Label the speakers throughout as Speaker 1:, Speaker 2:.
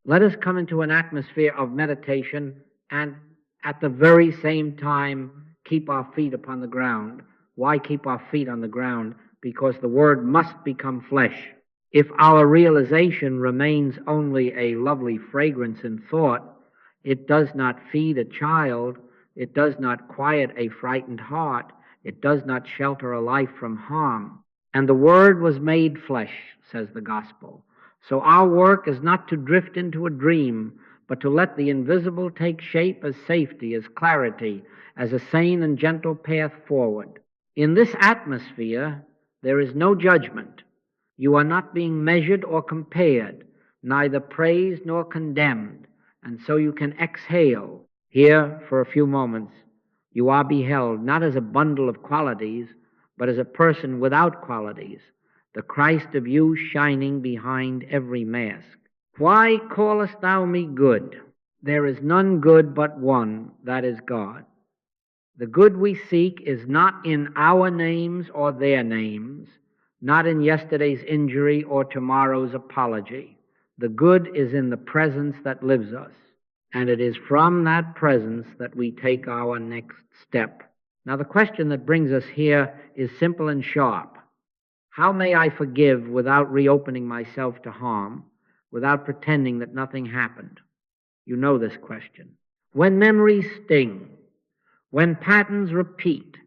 Speaker 1: Let us come into an atmosphere of meditation and at the very same time keep our feet upon the ground. Why keep our feet on the ground? Because the Word must become flesh. If our realization remains only a lovely fragrance in thought, it does not feed a child, it does not quiet a frightened heart, it does not shelter a life from harm. And the Word was made flesh, says the Gospel. So our work is not to drift into a dream, but to let the invisible take shape as safety, as clarity, as a sane and gentle path forward. In this atmosphere, there is no judgment. You are not being measured or compared, neither praised nor condemned, and so you can exhale. Here, for a few moments, you are beheld not as a bundle of qualities, but as a person without qualities, the Christ of you shining behind every mask. Why callest thou me good? There is none good but one, that is God. The good we seek is not in our names or their names, not in yesterday's injury or tomorrow's apology. The good is in the presence that lives us, and it is from that presence that we take our next step. Now, the question that brings us here is simple and sharp. How may I forgive without reopening myself to harm, without pretending that nothing happened? You know this question. When memories sting, when patterns repeat,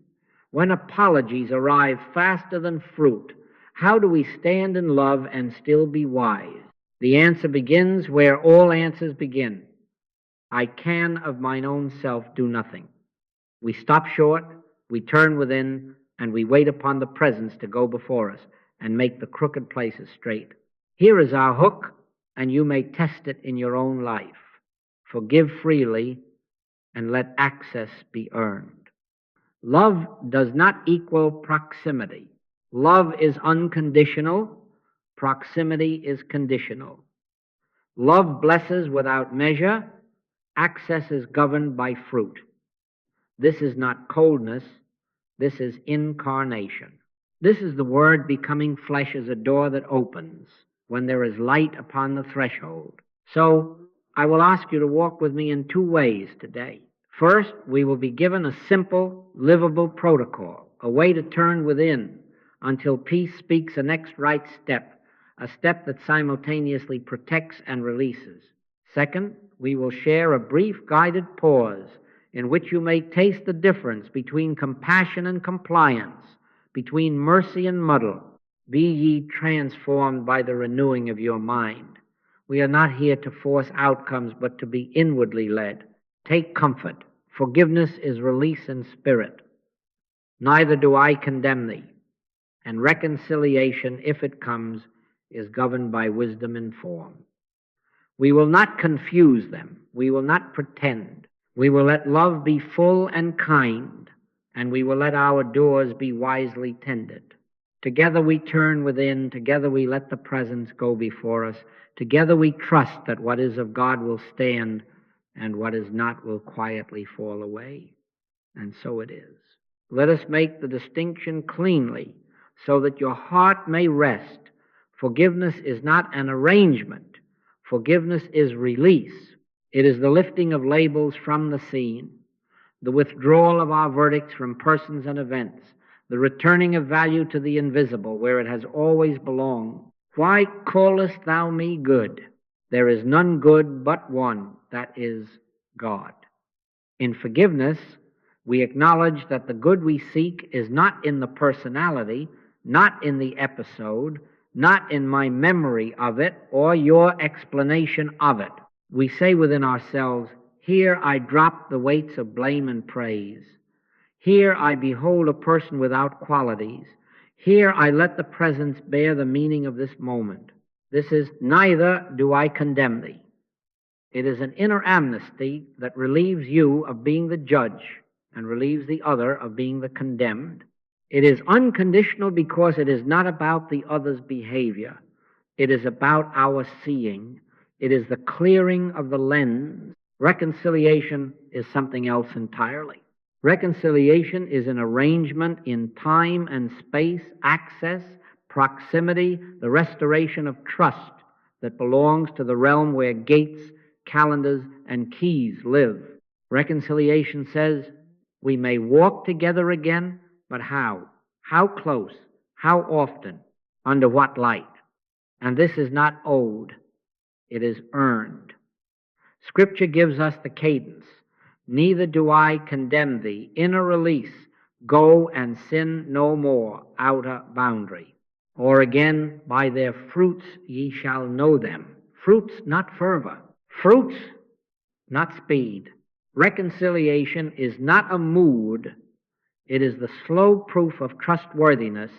Speaker 1: when apologies arrive faster than fruit, how do we stand in love and still be wise? The answer begins where all answers begin. I can of mine own self do nothing. We stop short, we turn within, and we wait upon the presence to go before us and make the crooked places straight. Here is our hook, and you may test it in your own life. Forgive freely, and let access be earned. Love does not equal proximity. Love is unconditional. Proximity is conditional. Love blesses without measure. Access is governed by fruit. This is not coldness. This is incarnation. This is the Word becoming flesh as a door that opens when there is light upon the threshold. So I will ask you to walk with me in two ways today. First, we will be given a simple, livable protocol, a way to turn within until peace speaks a next right step, a step that simultaneously protects and releases. Second, we will share a brief guided pause in which you may taste the difference between compassion and compliance, between mercy and muddle. Be ye transformed by the renewing of your mind. We are not here to force outcomes, but to be inwardly led. Take comfort. Forgiveness is release in spirit. Neither do I condemn thee. And reconciliation, if it comes, is governed by wisdom and form. We will not confuse them. We will not pretend. We will let love be full and kind, and we will let our doors be wisely tended. Together we turn within. Together we let the presence go before us. Together we trust that what is of God will stand, and what is not will quietly fall away. And so it is. Let us make the distinction cleanly, so that your heart may rest. Forgiveness is not an arrangement. Forgiveness is release. It is the lifting of labels from the scene, the withdrawal of our verdicts from persons and events, the returning of value to the invisible where it has always belonged. Why callest thou me good? There is none good but one, that is God. In forgiveness, we acknowledge that the good we seek is not in the personality, not in the episode, not in my memory of it or your explanation of it. We say within ourselves, here I drop the weights of blame and praise. Here I behold a person without qualities. Here I let the presence bear the meaning of this moment. This is neither do I condemn thee. It is an inner amnesty that relieves you of being the judge and relieves the other of being the condemned. It is unconditional because it is not about the other's behavior. It is about our seeing. It is the clearing of the lens. Reconciliation is something else entirely. Reconciliation is an arrangement in time and space, access, proximity, the restoration of trust, that belongs to the realm where gates, calendars, and keys live. Reconciliation says we may walk together again, but how? How close? How often? Under what light? And this is not owed, it is earned. Scripture gives us the cadence. Neither do I condemn thee. Inner release. Go and sin no more. Outer boundary. Or again, by their fruits ye shall know them. Fruits, not fervor. Fruits, not speed. Reconciliation is not a mood. It is the slow proof of trustworthiness,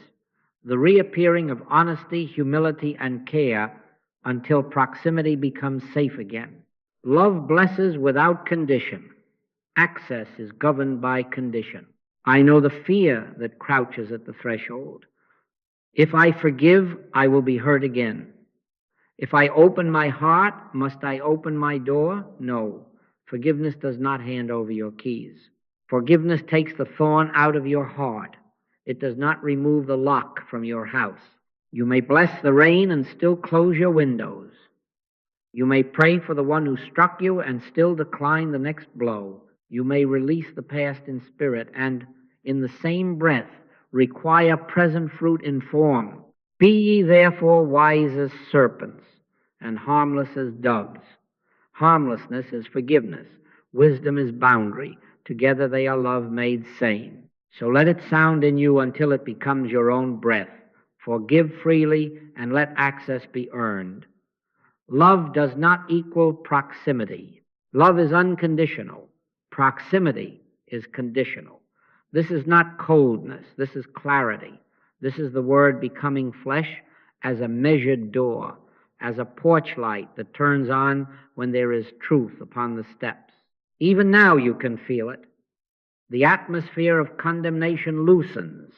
Speaker 1: the reappearing of honesty, humility, and care until proximity becomes safe again. Love blesses without condition. Access is governed by condition. I know the fear that crouches at the threshold. If I forgive, I will be hurt again. If I open my heart, must I open my door? No. Forgiveness does not hand over your keys. Forgiveness takes the thorn out of your heart. It does not remove the lock from your house. You may bless the rain and still close your windows. You may pray for the one who struck you and still decline the next blow. You may release the past in spirit and, in the same breath, require present fruit in form. Be ye therefore wise as serpents and harmless as doves. Harmlessness is forgiveness. Wisdom is boundary. Together they are love made sane. So let it sound in you until it becomes your own breath. Forgive freely and let access be earned. Love does not equal proximity. Love is unconditional. Proximity is conditional. This is not coldness. This is clarity. This is the Word becoming flesh as a measured door, as a porch light that turns on when there is truth upon the steps. Even now you can feel it. The atmosphere of condemnation loosens,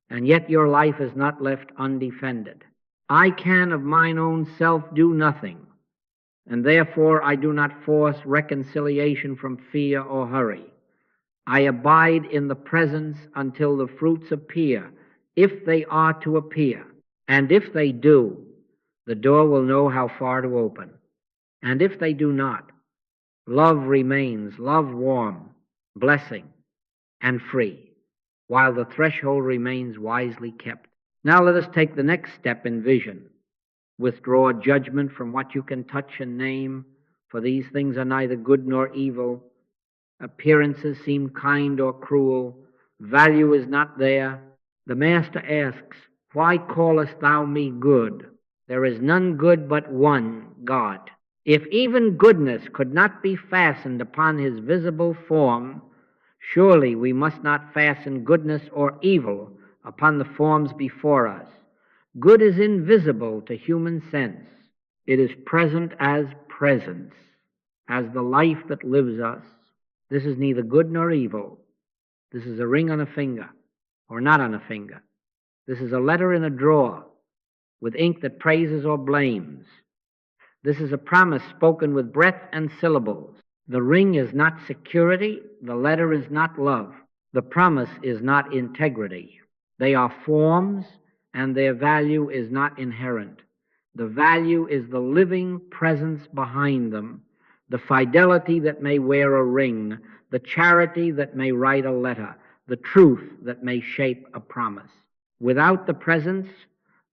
Speaker 1: and yet your life is not left undefended. I can of mine own self do nothing, and therefore I do not force reconciliation from fear or hurry. I abide in the presence until the fruits appear, if they are to appear. And if they do, the door will know how far to open. And if they do not, love remains, love warm, blessing, and free, while the threshold remains wisely kept. Now let us take the next step in vision. Withdraw judgment from what you can touch and name, for these things are neither good nor evil. Appearances seem kind or cruel. Value is not there. The Master asks, why callest thou me good? There is none good but one, God. If even goodness could not be fastened upon his visible form, surely we must not fasten goodness or evil upon the forms before us. Good is invisible to human sense. It is present as presence, as the life that lives us. This is neither good nor evil. This is a ring on a finger, or not on a finger. This is a letter in a drawer, with ink that praises or blames. This is a promise spoken with breath and syllables. The ring is not security. The letter is not love. The promise is not integrity. They are forms, and their value is not inherent. The value is the living presence behind them, the fidelity that may wear a ring, the charity that may write a letter, the truth that may shape a promise. Without the presence,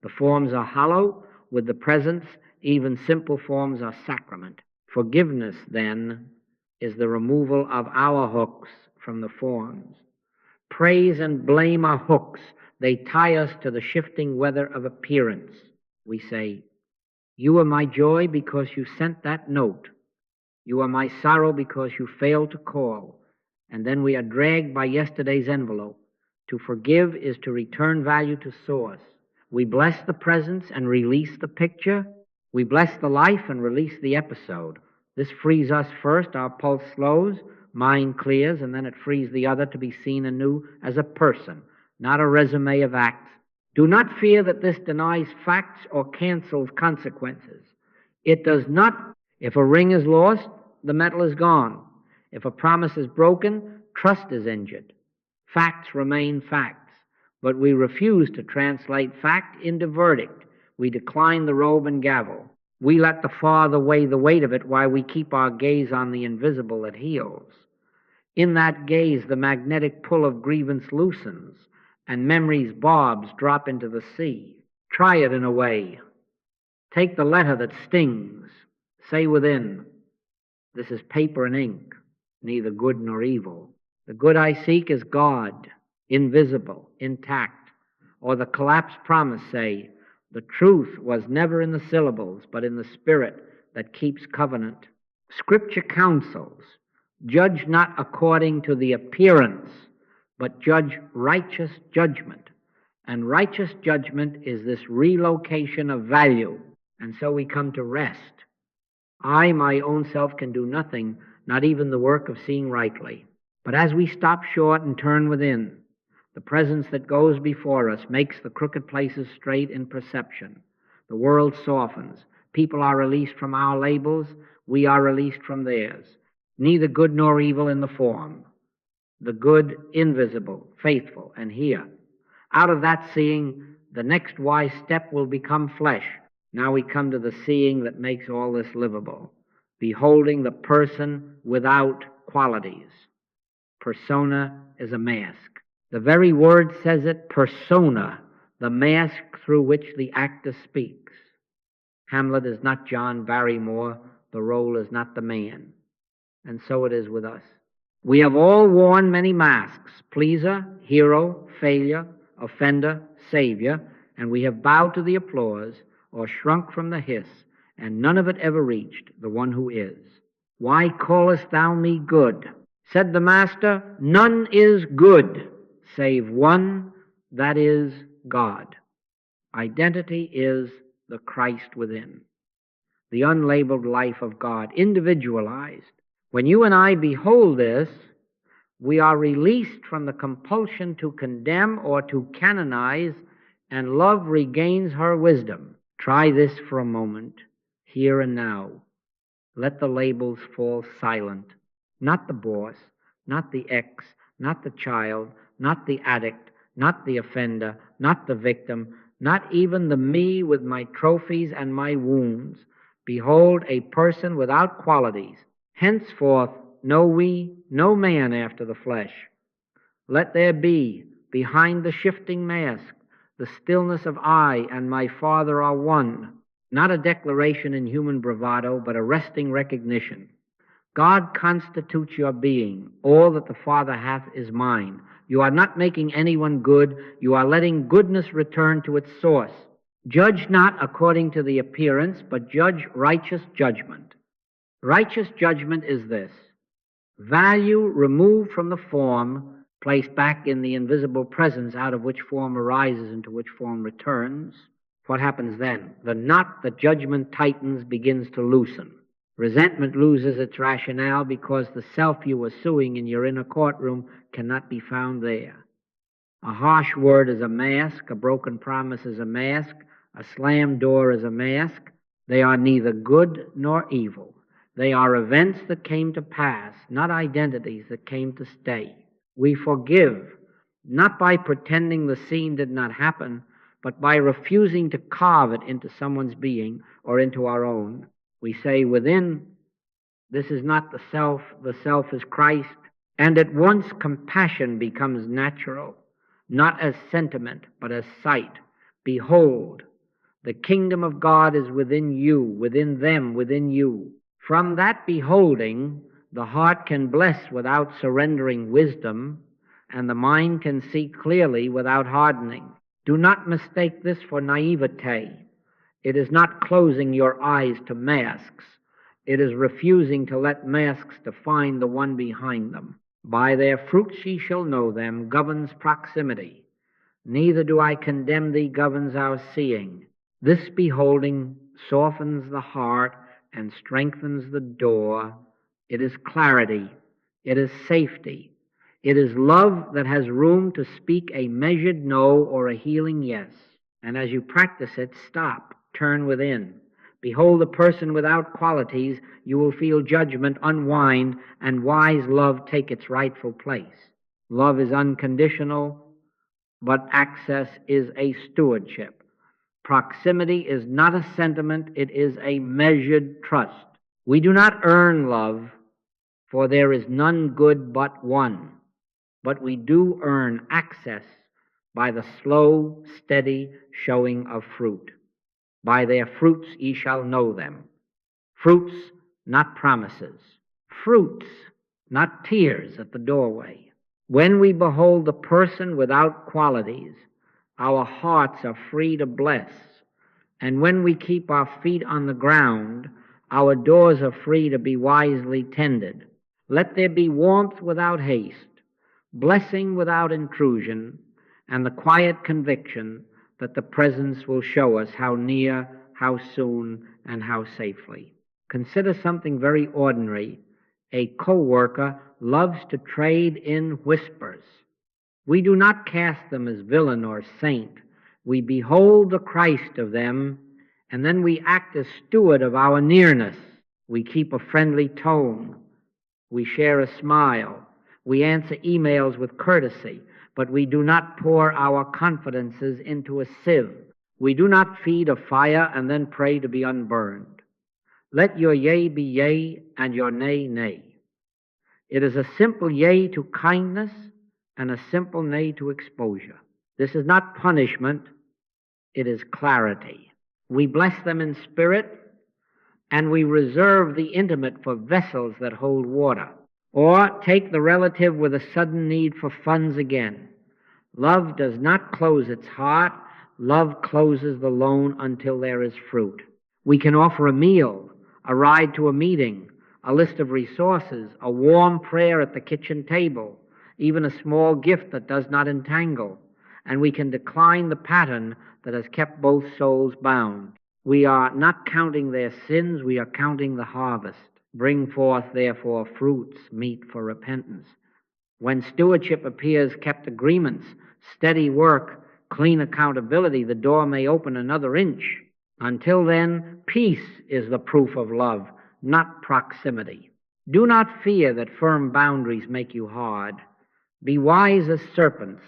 Speaker 1: the forms are hollow. With the presence, even simple forms are sacrament. Forgiveness, then, is the removal of our hooks from the forms. Praise and blame are hooks. They tie us to the shifting weather of appearance. We say, you are my joy because you sent that note. You are my sorrow because you failed to call. And then we are dragged by yesterday's envelope. To forgive is to return value to source. We bless the presence and release the picture. We bless the life and release the episode. This frees us first, our pulse slows, mind clears, and then it frees the other to be seen anew as a person, not a resume of acts. Do not fear that this denies facts or cancels consequences. It does not. If a ring is lost, the metal is gone. If a promise is broken, trust is injured. Facts remain facts, but we refuse to translate fact into verdict. We decline the robe and gavel. We let the Father weigh the weight of it while we keep our gaze on the invisible that heals. In that gaze, the magnetic pull of grievance loosens, and memory's barbs drop into the sea. Try it in a way. Take the letter that stings. Say within, this is paper and ink, neither good nor evil. The good I seek is God, invisible, intact. Or the collapsed promise say, the truth was never in the syllables, but in the spirit that keeps covenant. Scripture counsels, judge not according to the appearance, but judge righteous judgment. And righteous judgment is this relocation of value. And so we come to rest. I, my own self, can do nothing, not even the work of seeing rightly. But as we stop short and turn within, the presence that goes before us makes the crooked places straight in perception. The world softens. People are released from our labels. We are released from theirs. Neither good nor evil in the form. The good, invisible, faithful, and here. Out of that seeing, the next wise step will become flesh. Now we come to the seeing that makes all this livable. Beholding the person without qualities. Persona is a mask. The very word says it, persona, the mask through which the actor speaks. Hamlet is not John Barrymore, the role is not the man. And so it is with us. We have all worn many masks, pleaser, hero, failure, offender, savior, and we have bowed to the applause or shrunk from the hiss, and none of it ever reached the one who is. Why callest thou me good? Said the Master, none is good, save one, that is God. Identity is the Christ within, the unlabeled life of God, individualized. When you and I behold this, we are released from the compulsion to condemn or to canonize, and love regains her wisdom. Try this for a moment, here and now. Let the labels fall silent. Not the boss, not the ex, not the child, not the addict, not the offender, not the victim, not even the me with my trophies and my wounds. Behold a person without qualities. Henceforth know we no man after the flesh. Let there be, behind the shifting mask, the stillness of I and my Father are one, not a declaration in human bravado, but a resting recognition. God constitutes your being. All that the Father hath is mine. You are not making anyone good. You are letting goodness return to its source. Judge not according to the appearance, but judge righteous judgment. Righteous judgment is this: value removed from the form, placed back in the invisible presence out of which form arises and to which form returns. What happens then? The knot that judgment tightens begins to loosen. Resentment loses its rationale because the self you were suing in your inner courtroom cannot be found there. A harsh word is a mask, a broken promise is a mask, a slammed door is a mask. They are neither good nor evil. They are events that came to pass, not identities that came to stay. We forgive, not by pretending the scene did not happen, but by refusing to carve it into someone's being or into our own. We say within, this is not the self is Christ, and at once compassion becomes natural, not as sentiment, but as sight. Behold, the kingdom of God is within you, within them, within you. From that beholding, the heart can bless without surrendering wisdom, and the mind can see clearly without hardening. Do not mistake this for naivete. It is not closing your eyes to masks. It is refusing to let masks define the one behind them. By their fruits ye shall know them, governs proximity. Neither do I condemn thee, governs our seeing. This beholding softens the heart and strengthens the door. It is clarity. It is safety. It is love that has room to speak a measured no or a healing yes. And as you practice it, stop. Turn within. Behold the person without qualities. You will feel judgment unwind and wise love take its rightful place. Love is unconditional, but access is a stewardship. Proximity is not a sentiment, it is a measured trust. We do not earn love, for there is none good but one, but we do earn access by the slow, steady showing of fruit. By their fruits ye shall know them. Fruits, not promises. Fruits, not tears at the doorway. When we behold the person without qualities, our hearts are free to bless. And when we keep our feet on the ground, our doors are free to be wisely tended. Let there be warmth without haste, blessing without intrusion, and the quiet conviction that the presence will show us how near, how soon, and how safely. Consider something very ordinary. A co-worker loves to trade in whispers. We do not cast them as villain or saint. We behold the Christ of them, and then we act as steward of our nearness. We keep a friendly tone. We share a smile. We answer emails with courtesy, but we do not pour our confidences into a sieve. We do not feed a fire and then pray to be unburned. Let your yea be yea and your nay, nay. It is a simple yea to kindness and a simple nay to exposure. This is not punishment, it is clarity. We bless them in spirit, and we reserve the intimate for vessels that hold water. Or take the relative with a sudden need for funds again. Love does not close its heart. Love closes the loan until there is fruit. We can offer a meal, a ride to a meeting, a list of resources, a warm prayer at the kitchen table, even a small gift that does not entangle. And we can decline the pattern that has kept both souls bound. We are not counting their sins, we are counting the harvest. Bring forth, therefore, fruits meet for repentance. When stewardship appears, kept agreements, steady work, clean accountability, the door may open another inch. Until then, peace is the proof of love, not proximity. Do not fear that firm boundaries make you hard. Be wise as serpents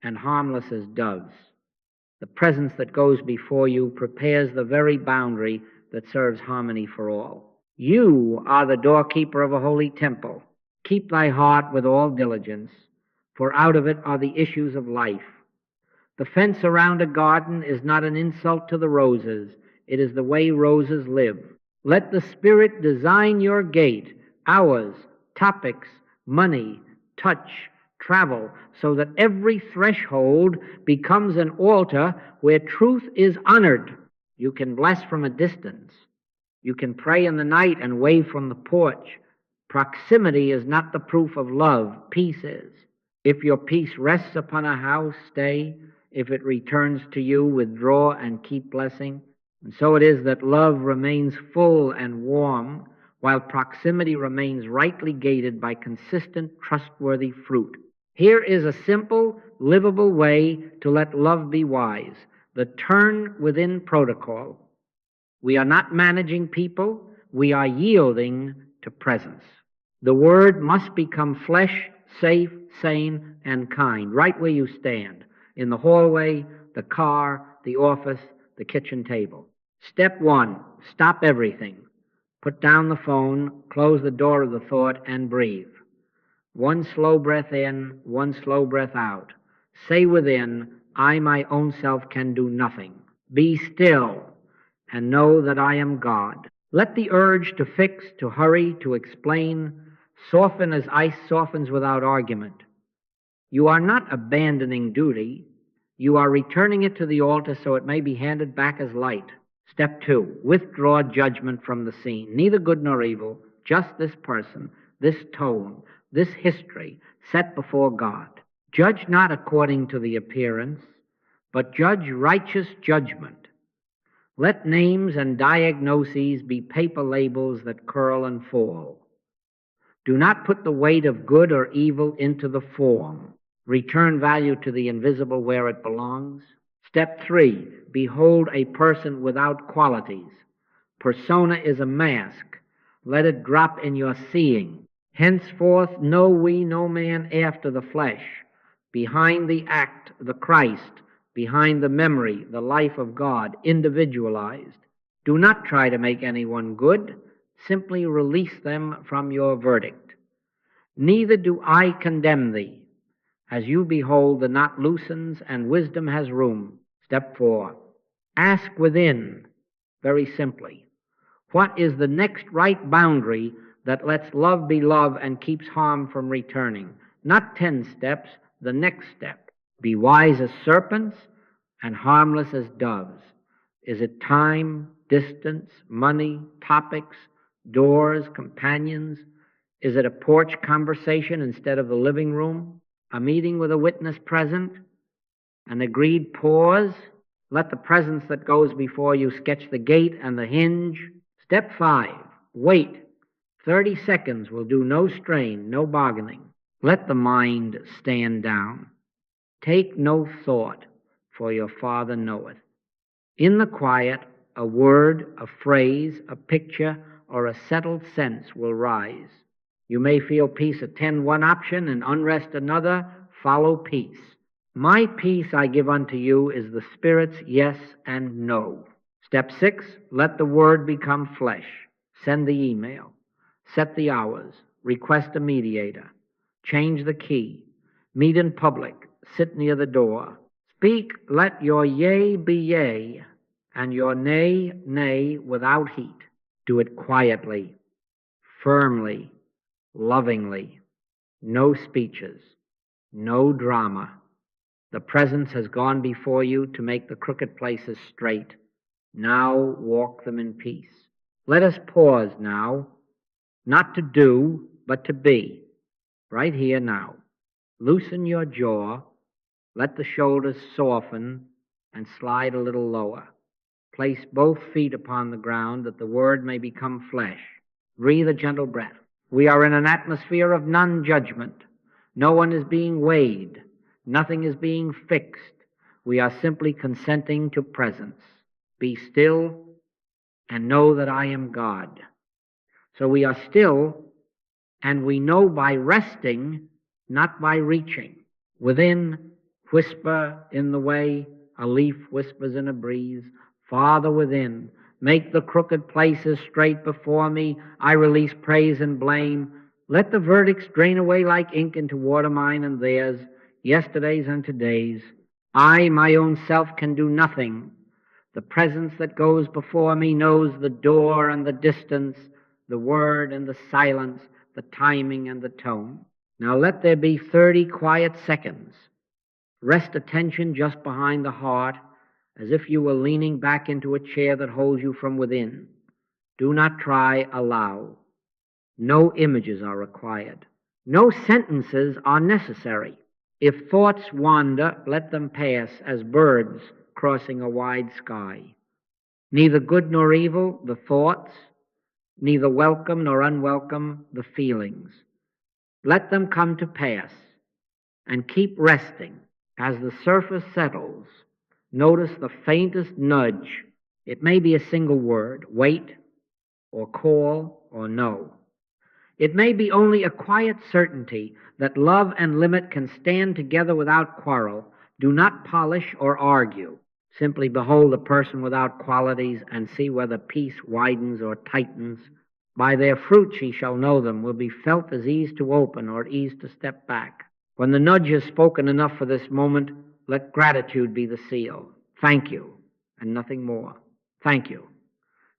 Speaker 1: and harmless as doves. The presence that goes before you prepares the very boundary that serves harmony for all. You are the doorkeeper of a holy temple. Keep thy heart with all diligence, for out of it are the issues of life. The fence around a garden is not an insult to the roses. It is the way roses live. Let the Spirit design your gate, hours, topics, money, touch, travel, so that every threshold becomes an altar where truth is honored. You can bless from a distance. You can pray in the night and wave from the porch. Proximity is not the proof of love. Peace is. If your peace rests upon a house, stay. If it returns to you, withdraw and keep blessing. And so it is that love remains full and warm, while proximity remains rightly gated by consistent, trustworthy fruit. Here is a simple, livable way to let love be wise. The turn within protocol. We are not managing people, we are yielding to presence. The word must become flesh, safe, sane, and kind, right where you stand, in the hallway, the car, the office, the kitchen table. Step one, stop everything. Put down the phone, close the door of the thought, and breathe. One slow breath in, one slow breath out. Say within, I, my own self, can do nothing. Be still and know that I am God. Let the urge to fix, to hurry, to explain, soften as ice softens without argument. You are not abandoning duty. You are returning it to the altar so it may be handed back as light. Step two, withdraw judgment from the scene, neither good nor evil, just this person, this tone, this history set before God. Judge not according to the appearance, but judge righteous judgment. Let names and diagnoses be paper labels that curl and fall. Do not put the weight of good or evil into the form. Return value to the invisible where it belongs. Step three, behold a person without qualities. Persona is a mask. Let it drop in your seeing. Henceforth know we no man after the flesh. Behind the act, the Christ, behind the memory, the life of God, individualized. Do not try to make anyone good. Simply release them from your verdict. Neither do I condemn thee. As you behold, the knot loosens and wisdom has room. Step 4. Ask within, very simply, what is the next right boundary that lets love be love and keeps harm from returning? Not 10 steps, the next step. Be wise as serpents and harmless as doves. Is it time, distance, money, topics, doors, companions? Is it a porch conversation instead of the living room? A meeting with a witness present? An agreed pause? Let the presence that goes before you sketch the gate and the hinge. Step 5. Wait. 30 seconds will do no strain, no bargaining. Let the mind stand down. Take no thought, for your Father knoweth. In the quiet, a word, a phrase, a picture, or a settled sense will rise. You may feel peace attend one option and unrest another. Follow peace. My peace I give unto you is the Spirit's yes and no. Step 6, let the word become flesh. Send the email. Set the hours. Request a mediator. Change the key. Meet in public. Sit near the door. Speak, let your yea be yea, and your nay, nay, without heat. Do it quietly, firmly, lovingly. No speeches, no drama. The presence has gone before you to make the crooked places straight. Now walk them in peace. Let us pause now, not to do, but to be, right here now. Loosen your jaw. Let the shoulders soften and slide a little lower. Place both feet upon the ground that the word may become flesh. Breathe a gentle breath. We are in an atmosphere of non-judgment. No one is being weighed. Nothing is being fixed. We are simply consenting to presence. Be still and know that I am God. So we are still, and we know by resting, not by reaching. Within, whisper in the way, a leaf whispers in a breeze. Father within, make the crooked places straight before me. I release praise and blame. Let the verdicts drain away like ink into water, mine and theirs, yesterday's and today's. I, my own self, can do nothing. The presence that goes before me knows the door and the distance, the word and the silence, the timing and the tone. Now let there be 30 quiet seconds. Rest attention just behind the heart, as if you were leaning back into a chair that holds you from within. Do not try, allow. No images are required. No sentences are necessary. If thoughts wander, let them pass as birds crossing a wide sky. Neither good nor evil, the thoughts, neither welcome nor unwelcome, the feelings. Let them come to pass, and keep resting. As the surface settles, notice the faintest nudge. It may be a single word, wait, or call, or no. It may be only a quiet certainty that love and limit can stand together without quarrel. Do not polish or argue. Simply behold a person without qualities and see whether peace widens or tightens. By their fruits ye shall know them, will be felt as ease to open or ease to step back. When the nudge is spoken enough for this moment, let gratitude be the seal. Thank you, and nothing more. Thank you.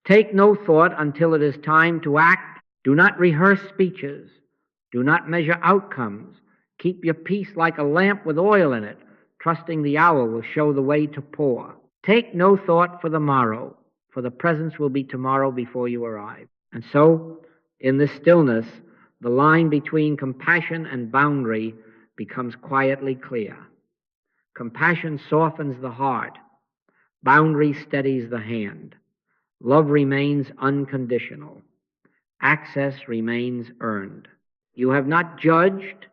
Speaker 1: Take no thought until it is time to act. Do not rehearse speeches. Do not measure outcomes. Keep your peace like a lamp with oil in it, trusting the hour will show the way to pour. Take no thought for the morrow, for the presence will be tomorrow before you arrive. And so, in this stillness, the line between compassion and boundary becomes quietly clear. Compassion softens the heart. Boundary steadies the hand. Love remains unconditional. Access remains earned. You have not judged.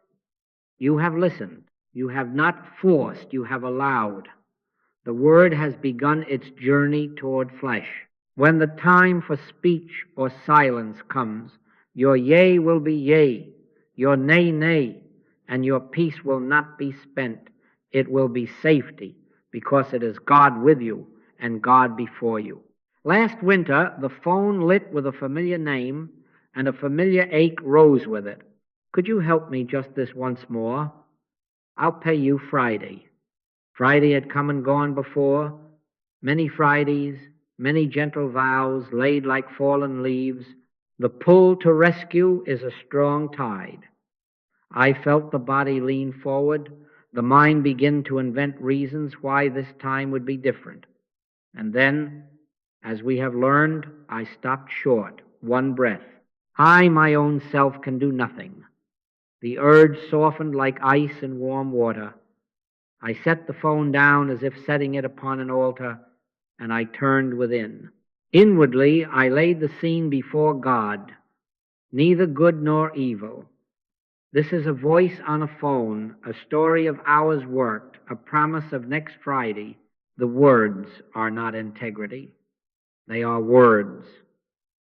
Speaker 1: You have listened. You have not forced. You have allowed. The word has begun its journey toward flesh. When the time for speech or silence comes, your yea will be yea, your nay, nay, and your peace will not be spent. It will be safety, because it is God with you and God before you. Last winter, the phone lit with a familiar name, and a familiar ache rose with it. Could you help me just this once more? I'll pay you Friday. Friday had come and gone before. Many Fridays, many gentle vows laid like fallen leaves. The pull to rescue is a strong tide. I felt the body lean forward, the mind begin to invent reasons why this time would be different. And then, as we have learned, I stopped short, one breath. I, my own self, can do nothing. The urge softened like ice in warm water. I set the phone down as if setting it upon an altar, and I turned within. Inwardly, I laid the scene before God, neither good nor evil. This is a voice on a phone, a story of hours worked, a promise of next Friday. The words are not integrity. They are words.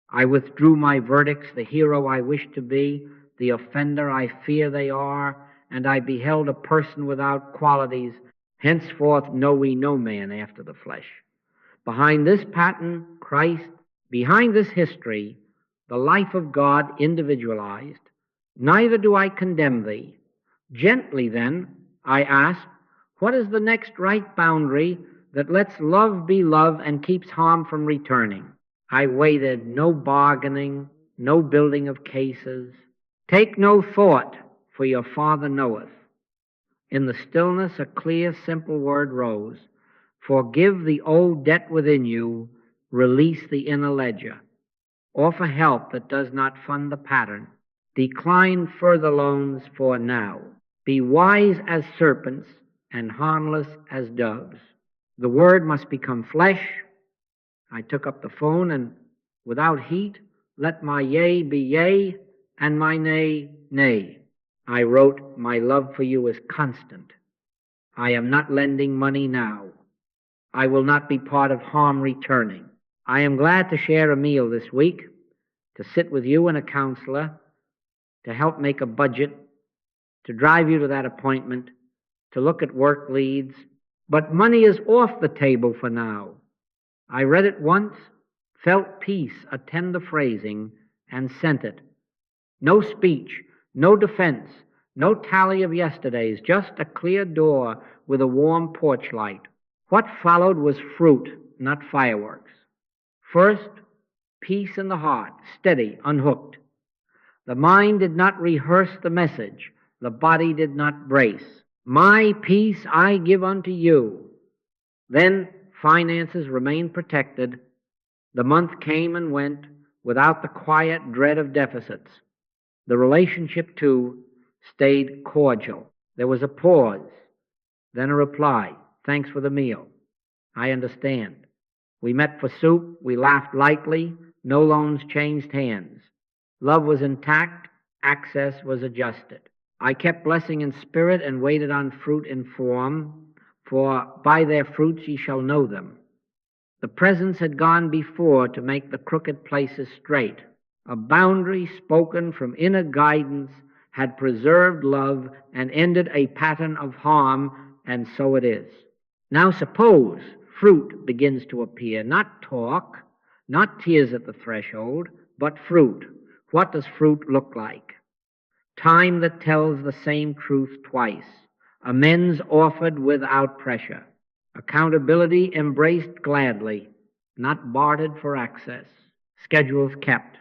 Speaker 1: I withdrew my verdicts, the hero I wish to be, the offender I fear they are, and I beheld a person without qualities. Henceforth know we no man after the flesh. Behind this pattern, Christ. Behind this history, the life of God individualized. Neither do I condemn thee. Gently then, I ask, what is the next right boundary that lets love be love and keeps harm from returning? I waited, no bargaining, no building of cases. Take no thought, for your Father knoweth. In the stillness a clear, simple word rose. Forgive the old debt within you, release the inner ledger. Offer help that does not fund the pattern. Decline further loans for now. Be wise as serpents and harmless as doves. The word must become flesh. I took up the phone and, without heat, let my yea be yea and my nay, nay. I wrote, my love for you is constant. I am not lending money now. I will not be part of harm returning. I am glad to share a meal this week, to sit with you and a counselor, to help make a budget, to drive you to that appointment, to look at work leads. But money is off the table for now. I read it once, felt peace, a tender phrasing, and sent it. No speech, no defense, no tally of yesterdays, just a clear door with a warm porch light. What followed was fruit, not fireworks. First, peace in the heart, steady, unhooked. The mind did not rehearse the message. The body did not brace. My peace I give unto you. Then finances remained protected. The month came and went without the quiet dread of deficits. The relationship, too, stayed cordial. There was a pause, then a reply. Thanks for the meal. I understand. We met for soup. We laughed lightly. No loans changed hands. Love was intact. Access was adjusted. I kept blessing in spirit and waited on fruit in form, for by their fruits ye shall know them. The presence had gone before to make the crooked places straight. A boundary spoken from inner guidance had preserved love and ended a pattern of harm, and so it is. Now suppose fruit begins to appear, not talk, not tears at the threshold, but fruit. What does fruit look like? Time that tells the same truth twice. Amends offered without pressure. Accountability embraced gladly, not bartered for access. Schedules kept.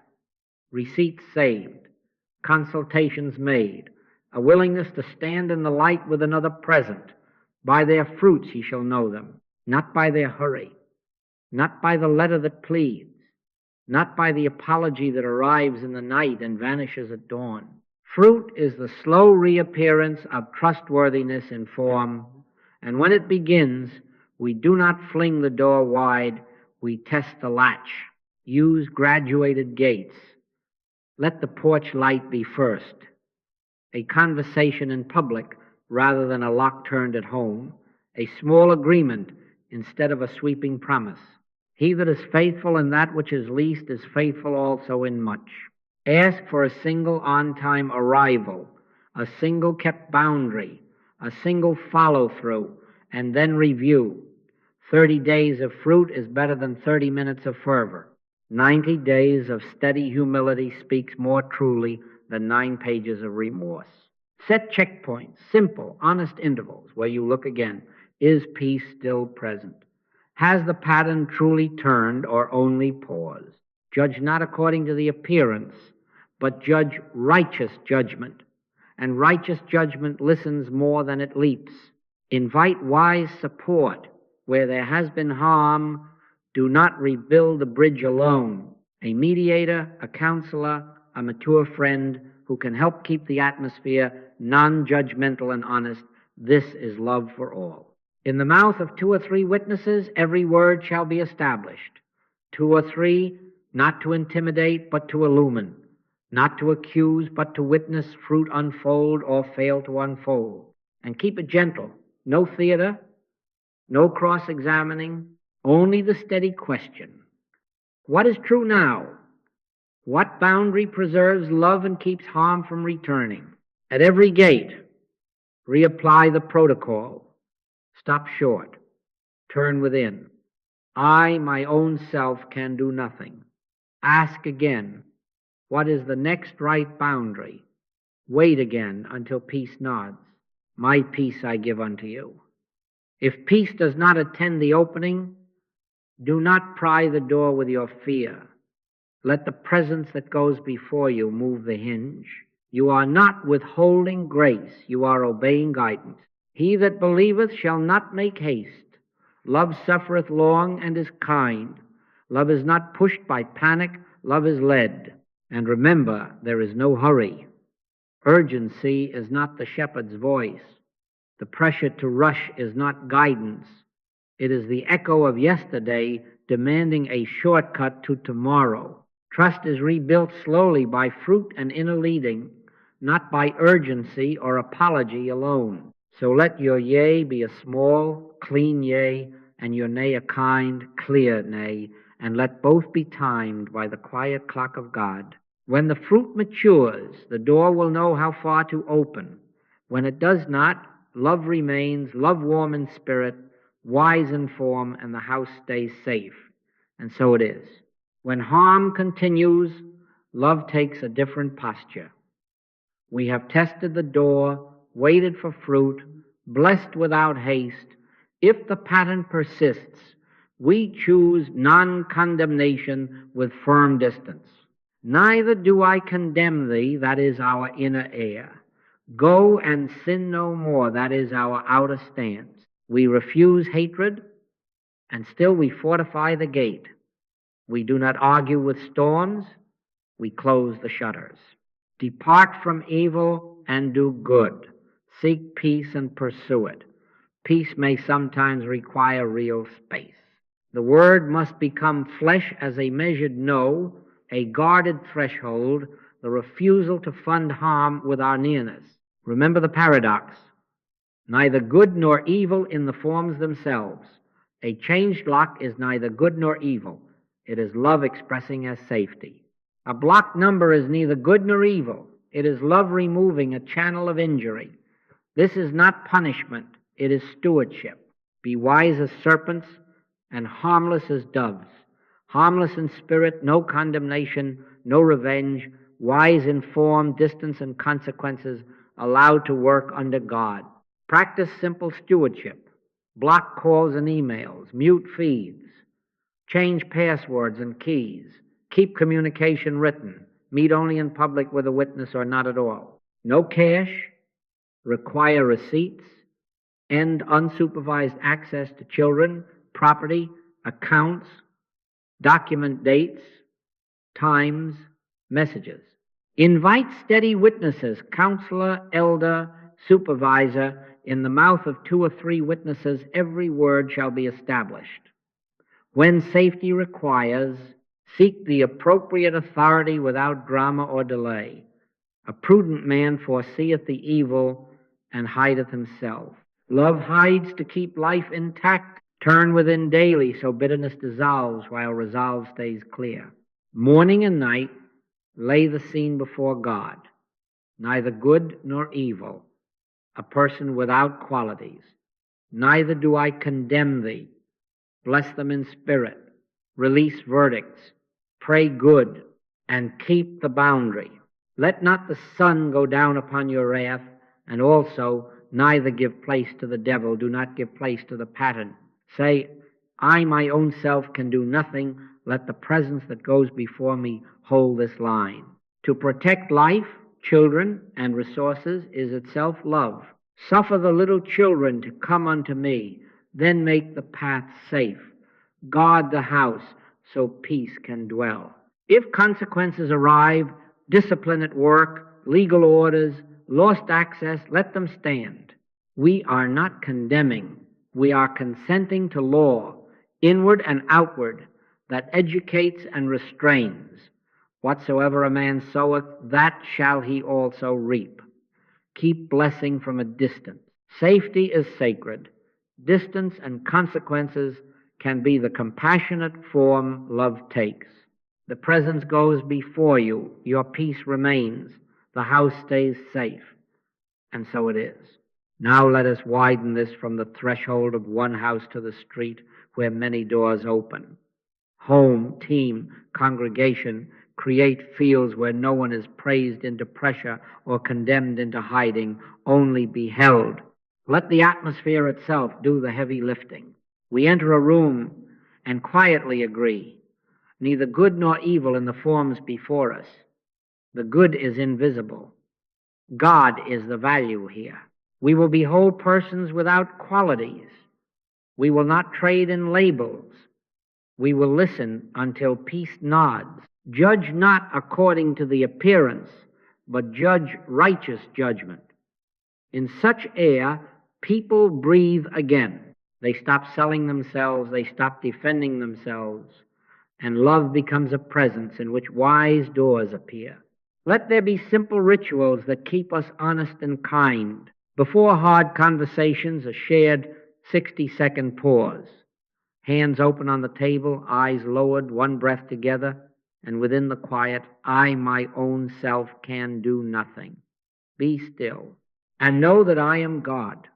Speaker 1: Receipts saved. Consultations made. A willingness to stand in the light with another present. By their fruits ye shall know them, not by their hurry, not by the letter that pleads, not by the apology that arrives in the night and vanishes at dawn. Fruit is the slow reappearance of trustworthiness in form, and when it begins, we do not fling the door wide, we test the latch, use graduated gates. Let the porch light be first. A conversation in public rather than a lock turned at home, a small agreement instead of a sweeping promise. He that is faithful in that which is least is faithful also in much. Ask for a single on-time arrival, a single kept boundary, a single follow-through, and then review. 30 days of fruit is better than 30 minutes of fervor. 90 days of steady humility speaks more truly than 9 pages of remorse. Set checkpoints, simple, honest intervals where you look again. Is peace still present? Has the pattern truly turned or only paused? Judge not according to the appearance, but judge righteous judgment. And righteous judgment listens more than it leaps. Invite wise support. Where there has been harm, do not rebuild the bridge alone. A mediator, a counselor, a mature friend who can help keep the atmosphere non-judgmental and honest. This is love for all. In the mouth of 2 or 3 witnesses, every word shall be established. 2 or 3, not to intimidate, but to illumine. Not to accuse, but to witness fruit unfold or fail to unfold. And keep it gentle. No theater, no cross-examining, only the steady question. What is true now? What boundary preserves love and keeps harm from returning? At every gate, reapply the protocol. Stop short. Turn within. I, my own self, can do nothing. Ask again, what is the next right boundary? Wait again until peace nods. My peace I give unto you. If peace does not attend the opening, do not pry the door with your fear. Let the presence that goes before you move the hinge. You are not withholding grace, you are obeying guidance. He that believeth shall not make haste. Love suffereth long and is kind. Love is not pushed by panic, love is led. And remember, there is no hurry. Urgency is not the shepherd's voice. The pressure to rush is not guidance. It is the echo of yesterday demanding a shortcut to tomorrow. Trust is rebuilt slowly by fruit and inner leading, not by urgency or apology alone. So let your yea be a small, clean yea, and your nay a kind, clear nay, and let both be timed by the quiet clock of God. When the fruit matures, the door will know how far to open. When it does not, love remains, love warm in spirit, wise in form, and the house stays safe. And so it is. When harm continues, love takes a different posture. We have tested the door, waited for fruit, blessed without haste. If the pattern persists, we choose non-condemnation with firm distance. Neither do I condemn thee, that is our inner air. Go and sin no more, that is our outer stance. We refuse hatred, and still we fortify the gate. We do not argue with storms, we close the shutters. Depart from evil and do good. Seek peace and pursue it. Peace may sometimes require real space. The word must become flesh as a measured no, a guarded threshold, the refusal to fund harm with our nearness. Remember the paradox. Neither good nor evil in the forms themselves. A changed lock is neither good nor evil. It is love expressing as safety. A blocked number is neither good nor evil. It is love removing a channel of injury. This is not punishment. It is stewardship. Be wise as serpents and harmless as doves. Harmless in spirit, no condemnation, no revenge, wise in form, distance, and consequences, allowed to work under God. Practice simple stewardship. Block calls and emails. Mute feeds. Change passwords and keys. Keep communication written. Meet only in public with a witness or not at all. No cash. Require receipts. End unsupervised access to children, property, accounts. Document dates, times, messages. Invite steady witnesses, counselor, elder, supervisor. In the mouth of 2 or 3 witnesses, every word shall be established. When safety requires, seek the appropriate authority without drama or delay. A prudent man foreseeth the evil and hideth himself. Love hides to keep life intact. Turn within daily so bitterness dissolves while resolve stays clear. Morning and night lay the scene before God. Neither good nor evil. A person without qualities. neither do I condemn thee. Bless them in spirit, release verdicts, pray good, and keep the boundary. Let not the sun go down upon your wrath, and also neither give place to the devil. Do not give place to the pattern. Say, I, my own self, can do nothing. Let the presence that goes before me hold this line. To protect life, children, and resources is itself love. Suffer the little children to come unto me, then make the path safe. Guard the house so peace can dwell. If consequences arrive, discipline at work, legal orders, lost access, let them stand. We are not condemning. We are consenting to law, inward and outward, that educates and restrains. Whatsoever a man soweth, that shall he also reap. Keep blessing from a distance. Safety is sacred. Distance and consequences can be the compassionate form love takes. The presence goes before you. Your peace remains. The house stays safe. And so it is. Now let us widen this from the threshold of one house to the street where many doors open. Home, team, congregation create fields where no one is praised into pressure or condemned into hiding, only beheld. Let the atmosphere itself do the heavy lifting. We enter a room and quietly agree. Neither good nor evil in the forms before us. The good is invisible. God is the value here. We will behold persons without qualities. We will not trade in labels. We will listen until peace nods. Judge not according to the appearance, but judge righteous judgment. In such air, people breathe again. They stop selling themselves. They stop defending themselves. And love becomes a presence in which wise doors appear. Let there be simple rituals that keep us honest and kind. Before hard conversations, a shared 60-second pause. Hands open on the table, eyes lowered, one breath together, and within the quiet, I, my own self, can do nothing. Be still, and know that I am God.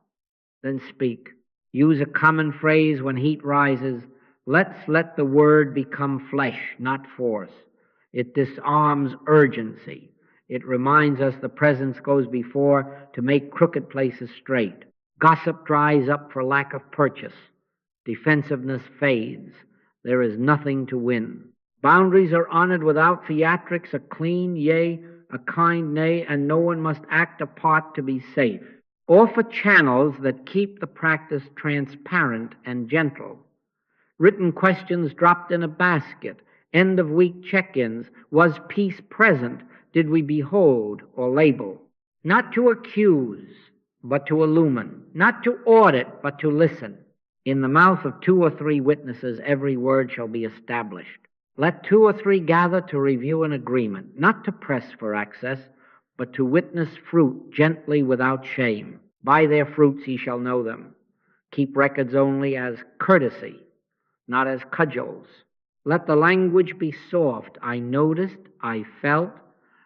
Speaker 1: Then speak. Use a common phrase when heat rises. Let's let the word become flesh, not force. It disarms urgency. It reminds us the presence goes before to make crooked places straight. Gossip dries up for lack of purchase. Defensiveness fades. There is nothing to win. Boundaries are honored without theatrics, a clean yea, a kind nay, and no one must act a part to be safe. Offer channels that keep the practice transparent and gentle. Written questions dropped in a basket. End of week check-ins. Was peace present? Did we behold or label? Not to accuse, but to illumine. Not to audit, but to listen. In the mouth of 2 or 3 witnesses, every word shall be established. Let 2 or 3 gather to review an agreement, not to press for access, but to witness fruit gently without shame. By their fruits ye shall know them. Keep records only as courtesy, not as cudgels. Let the language be soft. I noticed, I felt,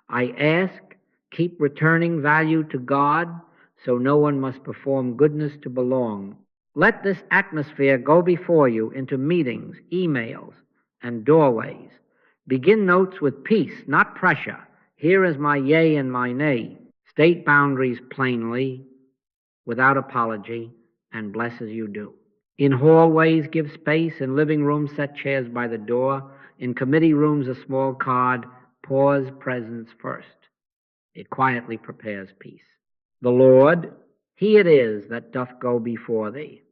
Speaker 1: I ask. Keep returning value to God, so no one must perform goodness to belong. Let this atmosphere go before you into meetings, emails, and doorways. Begin notes with peace, not pressure. Here is my yea and my nay. State boundaries plainly, without apology, and bless as you do. In hallways, give space. In living rooms, set chairs by the door. In committee rooms, a small card. Pause presence first. It quietly prepares peace. The Lord, He it is that doth go before thee.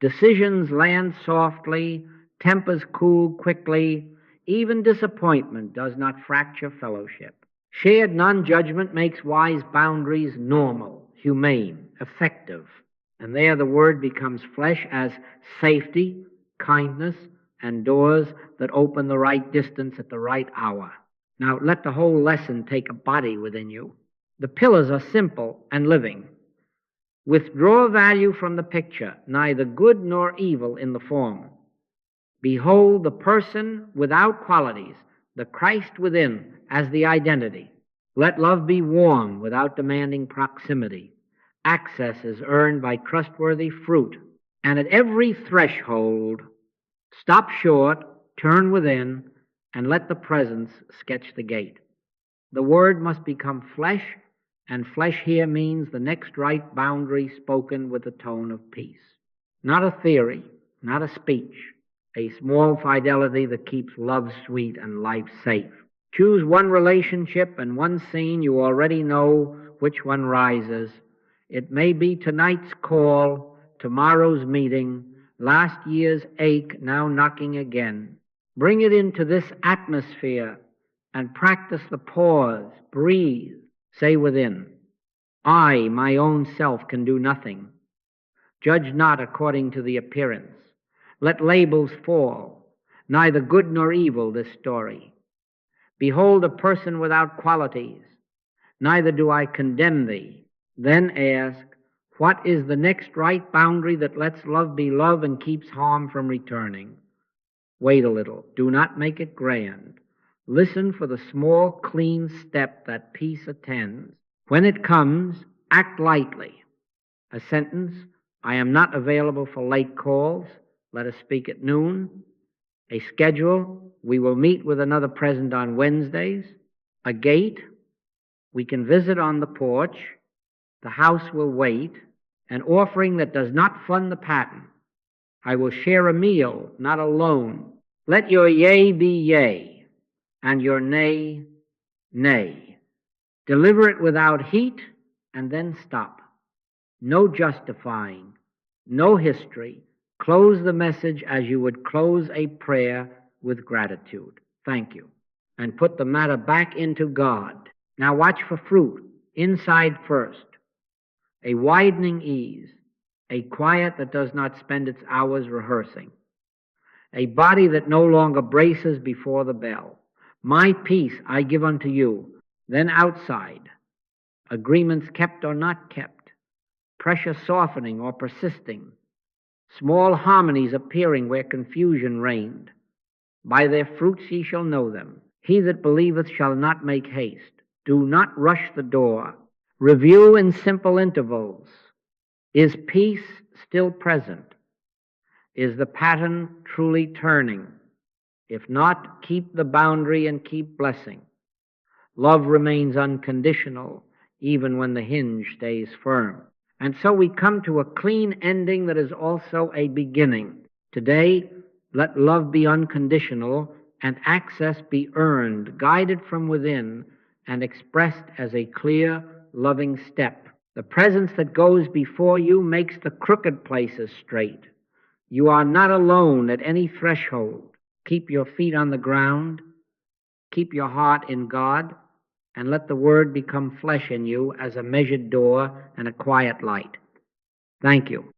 Speaker 1: Decisions land softly, tempers cool quickly. Even disappointment does not fracture fellowship. Shared non-judgment makes wise boundaries normal, humane, effective. And there the word becomes flesh as safety, kindness, and doors that open the right distance at the right hour. Now let the whole lesson take a body within you. The pillars are simple and living. Withdraw value from the picture, neither good nor evil in the form. Behold the person without qualities, the Christ within as the identity. Let love be warm without demanding proximity. Access is earned by trustworthy fruit, And at every threshold, stop short, turn within, and let the presence sketch the gate. The word must become flesh, and flesh here means the next right boundary spoken with the tone of peace. Not a theory, not a speech, a small fidelity that keeps love sweet and life safe. Choose one relationship and one scene you already know which one rises. It may be tonight's call, tomorrow's meeting, last year's ache now knocking again. Bring it into this atmosphere and practice the pause, breathe, say within, I, my own self, can do nothing. Judge not according to the appearance. Let labels fall, neither good nor evil this story. Behold a person without qualities, neither do I condemn thee. Then ask, what is the next right boundary that lets love be love and keeps harm from returning? Wait a little, do not make it grand. Listen for the small, clean step that peace attends. When it comes, act lightly. A sentence, I am not available for late calls. Let us speak at noon. A schedule, we will meet with another present on Wednesdays. A gate, we can visit on the porch. The house will wait. An offering that does not fund the pattern. I will share a meal, not a loan. Let your yea be yea, and your nay, nay. Deliver it without heat, and then stop. No justifying, no history. Close the message as you would close a prayer with gratitude. Thank you. And put the matter back into God. Now watch for fruit, inside first. A widening ease, a quiet that does not spend its hours rehearsing, a body that no longer braces before the bell. My peace I give unto you. Then outside, agreements kept or not kept, pressure softening or persisting, small harmonies appearing where confusion reigned. By their fruits ye shall know them. He that believeth shall not make haste. Do not rush the door. Review in simple intervals. Is peace still present? Is the pattern truly turning? If not, keep the boundary and keep blessing. Love remains unconditional even when the hinge stays firm. And so we come to a clean ending that is also a beginning. Today, let love be unconditional and access be earned, guided from within, and expressed as a clear, loving step. The presence that goes before you makes the crooked places straight. You are not alone at any threshold. Keep your feet on the ground, keep your heart in God, and let the Word become flesh in you as a measured door and a quiet light. Thank you.